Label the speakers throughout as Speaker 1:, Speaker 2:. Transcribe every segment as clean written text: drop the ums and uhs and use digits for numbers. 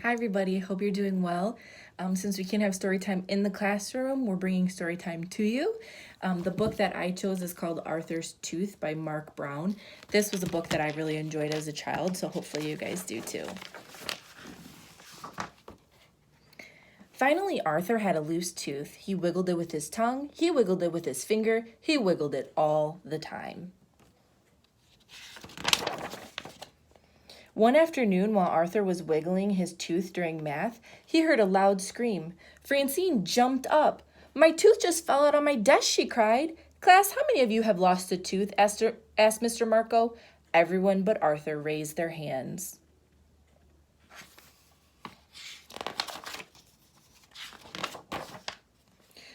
Speaker 1: Hi, everybody. Hope you're doing well. Since we can't have story time in the classroom, we're bringing story time to you. The book that I chose is called Arthur's Tooth by Marc Brown. This was a book that I really enjoyed as a child, so hopefully you guys do too. Finally, Arthur had a loose tooth. He wiggled it with his tongue, he wiggled it with his finger, he wiggled it all the time. One afternoon, while Arthur was wiggling his tooth during math, he heard a loud scream. Francine jumped up. "My tooth just fell out on my desk," she cried. "Class, how many of you have lost a tooth?" asked Mr. Marco. Everyone but Arthur raised their hands.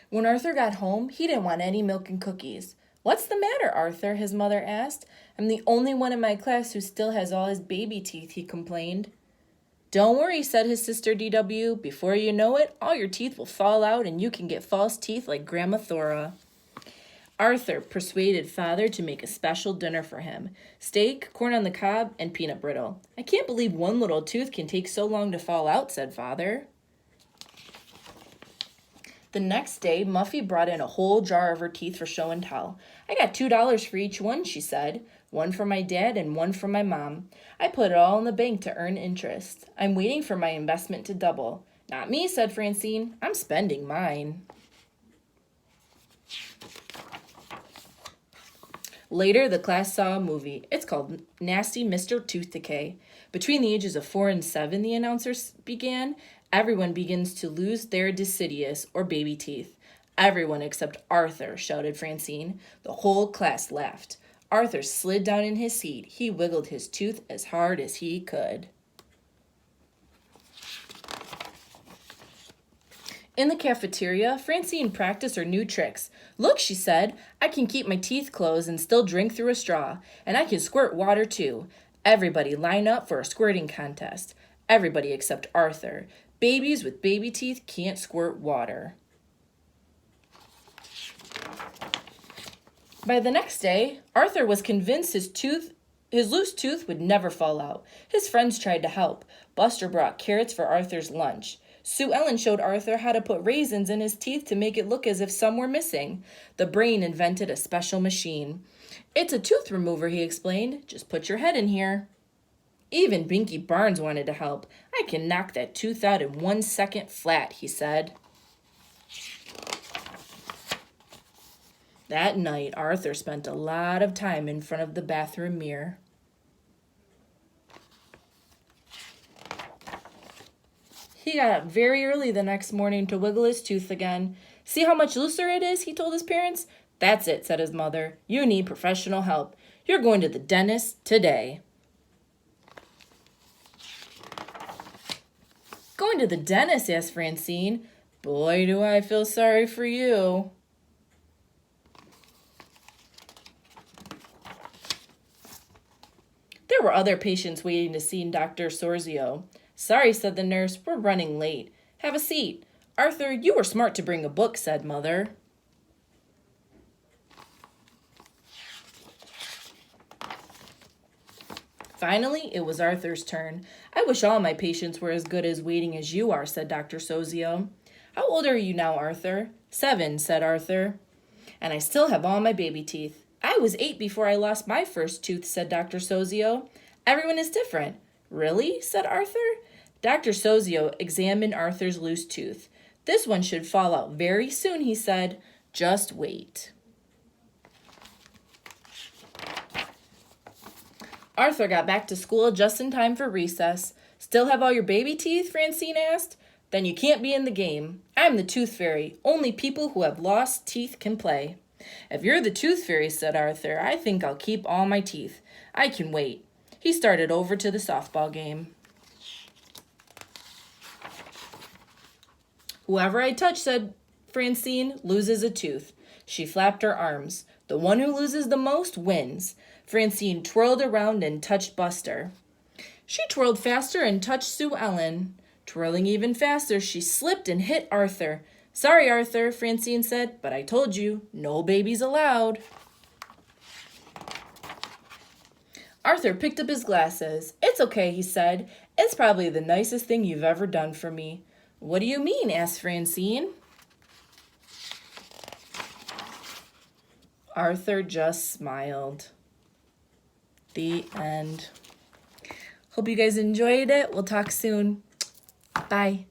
Speaker 1: When Arthur got home, he didn't want any milk and cookies. "What's the matter, Arthur?" his mother asked. "I'm the only one in my class who still has all his baby teeth," he complained. "Don't worry," said his sister DW. "Before you know it, all your teeth will fall out and you can get false teeth like Grandma Thora." Arthur persuaded Father to make a special dinner for him. Steak, corn on the cob, and peanut brittle. "I can't believe one little tooth can take so long to fall out," said Father. The next day, Muffy brought in a whole jar of her teeth for show and tell. "I got $2 for each one," she said. "One for my dad and one for my mom. I put it all in the bank to earn interest. I'm waiting for my investment to double." "Not me," said Francine. "I'm spending mine." Later, the class saw a movie. It's called Nasty Mr. Tooth Decay. Between the ages of 4 and 7, the announcer began, everyone begins to lose their deciduous or baby teeth. "Everyone except Arthur," shouted Francine. The whole class laughed. Arthur slid down in his seat. He wiggled his tooth as hard as he could. In the cafeteria, Francine practiced her new tricks. "Look," she said, "I can keep my teeth closed and still drink through a straw. And I can squirt water too. Everybody line up for a squirting contest." Everybody except Arthur. Babies with baby teeth can't squirt water. By the next day, Arthur was convinced his loose tooth would never fall out. His friends tried to help. Buster brought carrots for Arthur's lunch. Sue Ellen showed Arthur how to put raisins in his teeth to make it look as if some were missing. The brain invented a special machine. "It's a tooth remover," he explained. "Just put your head in here." Even Binky Barnes wanted to help. "I can knock that tooth out in 1 second flat," he said. That night, Arthur spent a lot of time in front of the bathroom mirror. He got up very early the next morning to wiggle his tooth again. "See how much looser it is?" he told his parents. "That's it," said his mother. "You need professional help. You're going to the dentist today." "Going to the dentist?" asked Francine. "Boy, do I feel sorry for you." There were other patients waiting to see Dr. Sorzio. "Sorry," said the nurse, "we're running late. Have a seat." "Arthur, you were smart to bring a book," said Mother. Finally, it was Arthur's turn. "I wish all my patients were as good as waiting as you are," said Dr. Sozio. "How old are you now, Arthur?" "7," said Arthur. "And I still have all my baby teeth." "I was 8 before I lost my first tooth," said Dr. Sozio. "Everyone is different." "Really?" said Arthur. Dr. Sozio examined Arthur's loose tooth. "This one should fall out very soon," he said. "Just wait." Arthur got back to school just in time for recess. "Still have all your baby teeth?" Francine asked. "Then you can't be in the game. I'm the tooth fairy. Only people who have lost teeth can play." "If you're the tooth fairy," said Arthur, "I think I'll keep all my teeth. I can wait." He started over to the softball game. "Whoever I touch," said Francine, "loses a tooth." She flapped her arms. "The one who loses the most wins." Francine twirled around and touched Buster. She twirled faster and touched Sue Ellen. Twirling even faster, she slipped and hit Arthur. "Sorry, Arthur," Francine said, "but I told you, no babies allowed." Arthur picked up his glasses. "It's okay," he said. It's probably the nicest thing you've ever done for me. What do you mean? Asked Francine. Arthur just smiled. The end. Hope you guys enjoyed it. We'll talk soon. Bye.